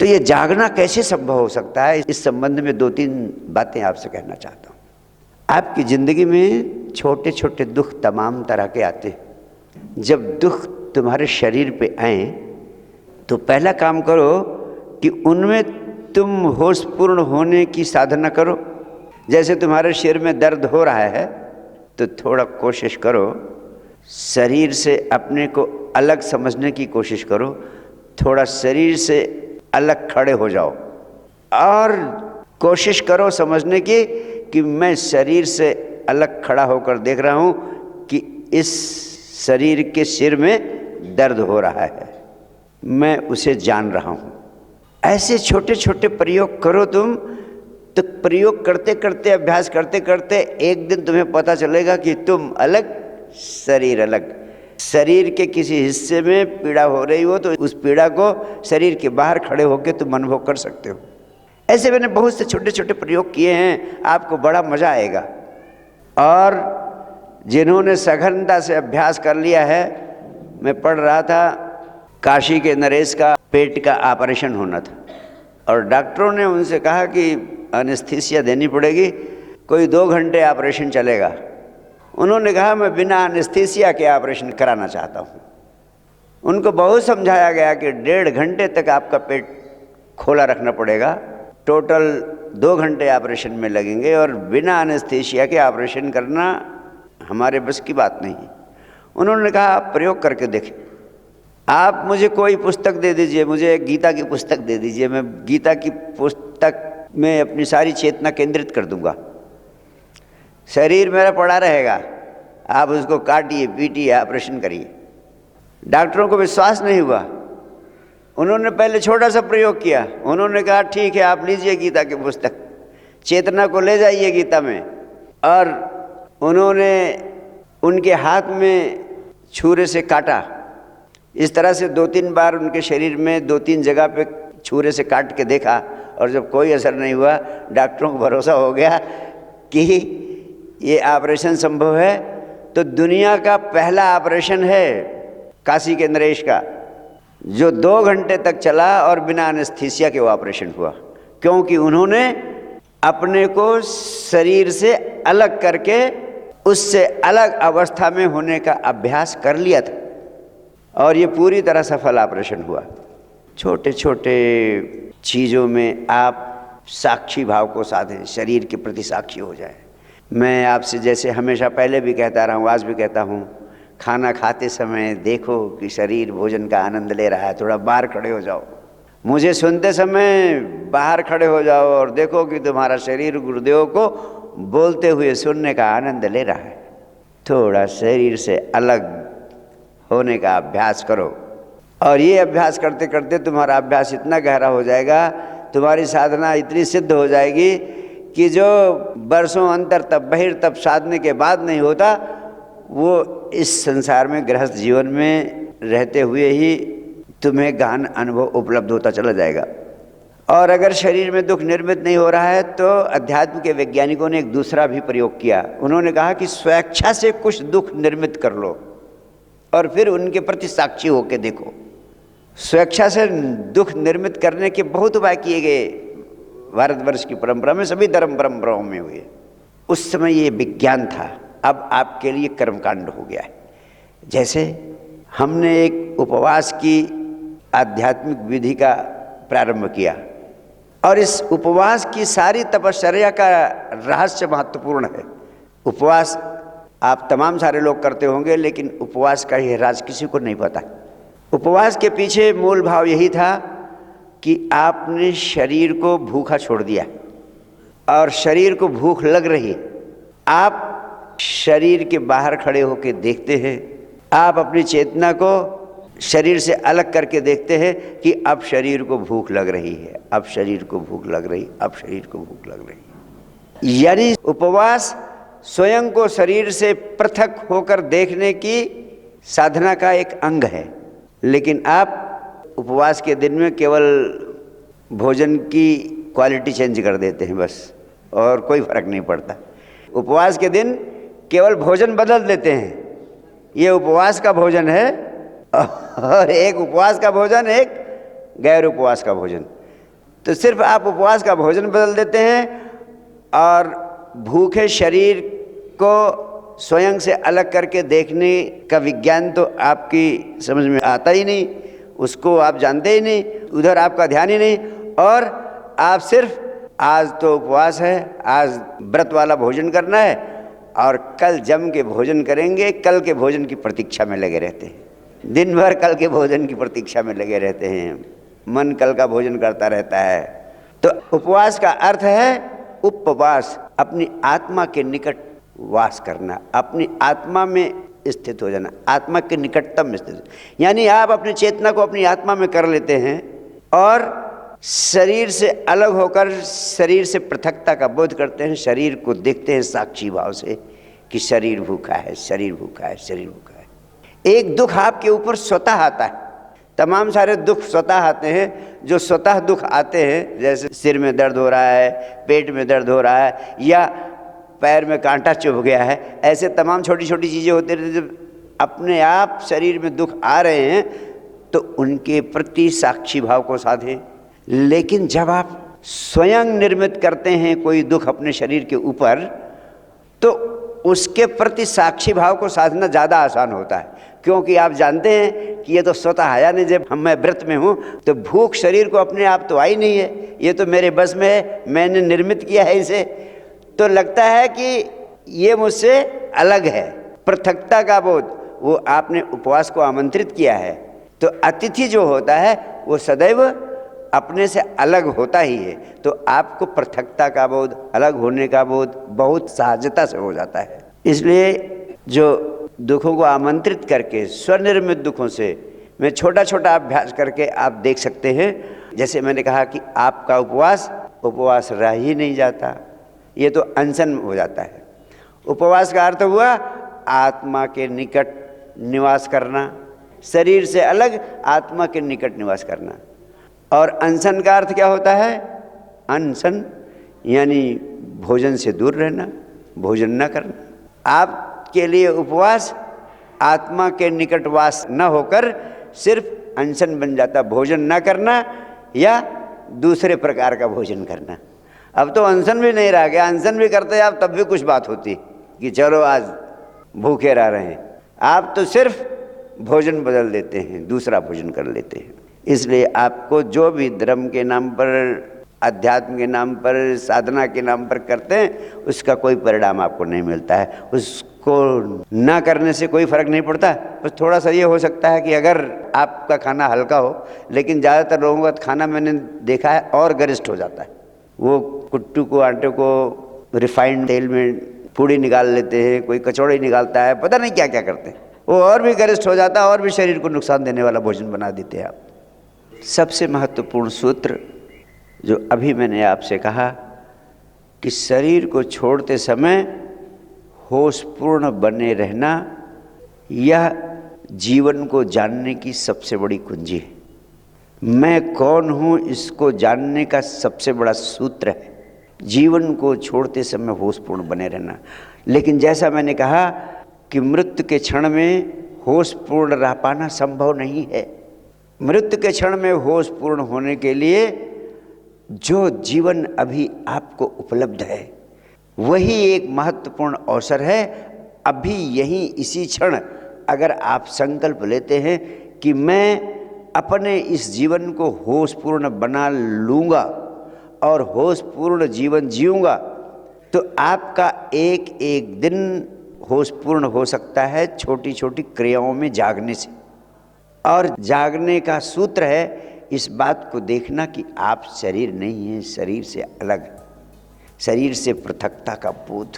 तो ये जागना कैसे संभव हो सकता है, इस संबंध में 2-3 बातें आपसे कहना चाहता हूँ। आपकी ज़िंदगी में छोटे छोटे दुख तमाम तरह के आते हैं। जब दुख तुम्हारे शरीर पे आए तो पहला काम करो कि उनमें तुम होशपूर्ण होने की साधना करो। जैसे तुम्हारे सिर में दर्द हो रहा है तो थोड़ा कोशिश करो शरीर से अपने को अलग समझने की कोशिश करो, थोड़ा शरीर से अलग खड़े हो जाओ और कोशिश करो समझने की कि मैं शरीर से अलग खड़ा होकर देख रहा हूँ कि इस शरीर के सिर में दर्द हो रहा है, मैं उसे जान रहा हूँ। ऐसे छोटे छोटे प्रयोग करो तुम, तो प्रयोग करते करते, अभ्यास करते करते एक दिन तुम्हें पता चलेगा कि तुम अलग, शरीर अलग। शरीर के किसी हिस्से में पीड़ा हो रही हो तो उस पीड़ा को शरीर के बाहर खड़े होकर तुम अनुभव कर सकते हो। ऐसे मैंने बहुत से छोटे छोटे प्रयोग किए हैं, आपको बड़ा मज़ा आएगा। और जिन्होंने सघनता से अभ्यास कर लिया है, मैं पढ़ रहा था काशी के नरेश का पेट का ऑपरेशन होना था और डॉक्टरों ने उनसे कहा कि एनेस्थीसिया देनी पड़ेगी, कोई 2 घंटे ऑपरेशन चलेगा। उन्होंने कहा मैं बिना एनेस्थीसिया के ऑपरेशन कराना चाहता हूँ। उनको बहुत समझाया गया कि 1.5 घंटे तक आपका पेट खोला रखना पड़ेगा, टोटल 2 घंटे ऑपरेशन में लगेंगे और बिना एनेस्थीसिया के ऑपरेशन करना हमारे बस की बात नहीं। उन्होंने कहा आप प्रयोग करके देखें, आप मुझे कोई पुस्तक दे दीजिए, मुझे एक गीता की पुस्तक दे दीजिए, मैं गीता की पुस्तक में अपनी सारी चेतना केंद्रित कर दूंगा, शरीर मेरा पड़ा रहेगा, आप उसको काटिए पीटिए ऑपरेशन करिए। डॉक्टरों को विश्वास नहीं हुआ। उन्होंने पहले छोटा सा प्रयोग किया। उन्होंने कहा ठीक है आप लीजिए गीता की पुस्तक, चेतना को ले जाइए गीता में, और उन्होंने उनके हाथ में छुरे से काटा। इस तरह से 2-3 बार उनके शरीर में 2-3 जगह पे छुरे से काट के देखा और जब कोई असर नहीं हुआ, डॉक्टरों को भरोसा हो गया कि ये ऑपरेशन संभव है। तो दुनिया का पहला ऑपरेशन है काशी के नरेश का, जो 2 घंटे तक चला और बिना एनेस्थीसिया के वो ऑपरेशन हुआ, क्योंकि उन्होंने अपने को शरीर से अलग करके उससे अलग अवस्था में होने का अभ्यास कर लिया था और ये पूरी तरह सफल ऑपरेशन हुआ। छोटे छोटे चीज़ों में आप साक्षी भाव को साधें, शरीर के प्रति साक्षी हो जाए। मैं आपसे जैसे हमेशा पहले भी कहता रहा हूँ, आज भी कहता हूँ, खाना खाते समय देखो कि शरीर भोजन का आनंद ले रहा है, थोड़ा बाहर खड़े हो जाओ। मुझे सुनते समय बाहर खड़े हो जाओ और देखो कि तुम्हारा शरीर गुरुदेव को बोलते हुए सुनने का आनंद ले रहा है। थोड़ा शरीर से अलग होने का अभ्यास करो और ये अभ्यास करते करते तुम्हारा अभ्यास इतना गहरा हो जाएगा, तुम्हारी साधना इतनी सिद्ध हो जाएगी कि जो वर्षों अंतर तप बहिर तप साधने के बाद नहीं होता, वो इस संसार में गृहस्थ जीवन में रहते हुए ही तुम्हें गहन अनुभव उपलब्ध होता चला जाएगा। और अगर शरीर में दुख निर्मित नहीं हो रहा है तो अध्यात्म के वैज्ञानिकों ने एक दूसरा भी प्रयोग किया। उन्होंने कहा कि स्वेच्छा से कुछ दुख निर्मित कर लो और फिर उनके प्रति साक्षी होकर देखो। स्वेच्छा से दुख निर्मित करने के बहुत उपाय किए गए भारतवर्ष की परंपरा में, सभी धर्म परंपराओं में हुए। उस समय ये विज्ञान था, अब आपके लिए कर्मकांड हो गया है। जैसे हमने एक उपवास की आध्यात्मिक विधि का प्रारंभ किया और इस उपवास की सारी तपश्चर्या का रहस्य महत्वपूर्ण है। उपवास आप तमाम सारे लोग करते होंगे, लेकिन उपवास का यह राज किसी को नहीं पता। उपवास के पीछे मूल भाव यही था कि आपने शरीर को भूखा छोड़ दिया और शरीर को भूख लग रही, आप शरीर के बाहर खड़े होकर देखते हैं, आप अपनी चेतना को शरीर से अलग करके देखते हैं कि अब शरीर को भूख लग रही है, अब शरीर को भूख लग रही, अब शरीर को भूख लग रही। यानी उपवास स्वयं को शरीर से पृथक होकर देखने की साधना का एक अंग है। लेकिन आप उपवास के दिन में केवल भोजन की क्वालिटी चेंज कर देते हैं बस, और कोई फर्क नहीं पड़ता। उपवास के दिन केवल भोजन बदल देते हैं, ये उपवास का भोजन है और एक उपवास का भोजन, एक गैर उपवास का भोजन। तो सिर्फ आप उपवास का भोजन बदल देते हैं और भूखे शरीर को स्वयं से अलग करके देखने का विज्ञान तो आपकी समझ में आता ही नहीं, उसको आप जानते ही नहीं, उधर आपका ध्यान ही नहीं, और आप सिर्फ आज तो उपवास है, आज व्रत वाला भोजन करना है और कल जम के भोजन करेंगे, कल के भोजन की प्रतीक्षा में लगे रहते हैं। दिन भर कल के भोजन की प्रतीक्षा में लगे रहते हैं, मन कल का भोजन करता रहता है। तो उपवास का अर्थ है उपवास, अपनी आत्मा के निकट वास करना, अपनी आत्मा में स्थित हो जाना, आत्मा के निकटतम स्थित। यानी आप अपनी चेतना को अपनी आत्मा में कर लेते हैं और शरीर से अलग होकर शरीर से पृथकता का बोध करते हैं, शरीर को देखते हैं साक्षी भाव से कि शरीर भूखा है, शरीर भूखा है, शरीर भूखा है। एक दुख आपके ऊपर स्वतः आता है, तमाम सारे दुख स्वतः आते हैं। जो स्वतः दुख आते हैं, जैसे सिर में दर्द हो रहा है, पेट में दर्द हो रहा है, या पैर में कांटा चुभ गया है, ऐसे तमाम छोटी छोटी चीज़ें होती रहती। जब अपने आप शरीर में दुख आ रहे हैं तो उनके प्रति साक्षी भाव को साधें। लेकिन जब आप स्वयं निर्मित करते हैं कोई दुख अपने शरीर के ऊपर, तो उसके प्रति साक्षी भाव को साधना ज़्यादा आसान होता है, क्योंकि आप जानते हैं कि ये तो स्वतः आया नहीं। जब मैं व्रत में हूँ तो भूख शरीर को अपने आप तो आई नहीं है, ये तो मेरे बस में है, मैंने निर्मित किया है इसे। तो लगता है कि ये मुझसे अलग है, पृथकता का बोध, वो आपने उपवास को आमंत्रित किया है। तो अतिथि जो होता है वो सदैव अपने से अलग होता ही है, तो आपको पृथकता का बोध, अलग होने का बोध बहुत सहजता से हो जाता है। इसलिए जो दुखों को आमंत्रित करके स्वनिर्मित दुखों से मैं छोटा छोटा अभ्यास करके आप देख सकते हैं। जैसे मैंने कहा कि आपका उपवास रह ही नहीं जाता, ये तो अनशन हो जाता है। उपवास का अर्थ हुआ आत्मा के निकट निवास करना, शरीर से अलग आत्मा के निकट निवास करना। और अनशन का अर्थ क्या होता है? अनशन यानी भोजन से दूर रहना, भोजन न करना। आपके लिए उपवास आत्मा के निकट वास न होकर सिर्फ अनशन बन जाता, भोजन न करना या दूसरे प्रकार का भोजन करना। अब तो अनशन भी नहीं रह गया, अनशन भी करते आप तब भी कुछ बात होती कि चलो आज भूखे रह रहे हैं। आप तो सिर्फ भोजन बदल देते हैं, दूसरा भोजन कर लेते हैं। इसलिए आपको जो भी धर्म के नाम पर, अध्यात्म के नाम पर, साधना के नाम पर करते हैं, उसका कोई परिणाम आपको नहीं मिलता है। उसको ना करने से कोई फर्क नहीं पड़ता। बस थोड़ा सा ये हो सकता है कि अगर आपका खाना हल्का हो, लेकिन ज़्यादातर लोगों का खाना मैंने देखा है और गरिष्ठ हो जाता है। वो कुट्टू को, आटे को रिफाइंड तेल में पूड़ी निकाल लेते हैं, कोई कचौड़ी निकालता है, पता नहीं क्या क्या करते हैं, वो और भी गरिष्ठ हो जाता है और भी शरीर को नुकसान देने वाला भोजन बना देते हैं आप। सबसे महत्वपूर्ण सूत्र जो अभी मैंने आपसे कहा कि शरीर को छोड़ते समय होशपूर्ण बने रहना, यह जीवन को जानने की सबसे बड़ी कुंजी है। मैं कौन हूँ इसको जानने का सबसे बड़ा सूत्र है, जीवन को छोड़ते समय होशपूर्ण बने रहना। लेकिन जैसा मैंने कहा कि मृत्यु के क्षण में होशपूर्ण रह पाना संभव नहीं है। मृत्यु के क्षण में होशपूर्ण होने के लिए जो जीवन अभी आपको उपलब्ध है वही एक महत्वपूर्ण अवसर है। अभी यहीं इसी क्षण अगर आप संकल्प लेते हैं कि मैं अपने इस जीवन को होशपूर्ण बना लूँगा और होशपूर्ण जीवन जीऊँगा, तो आपका एक एक दिन होशपूर्ण हो सकता है छोटी छोटी क्रियाओं में जागने से। और जागने का सूत्र है इस बात को देखना कि आप शरीर नहीं हैं, शरीर से अलग, शरीर से पृथकता का बोध।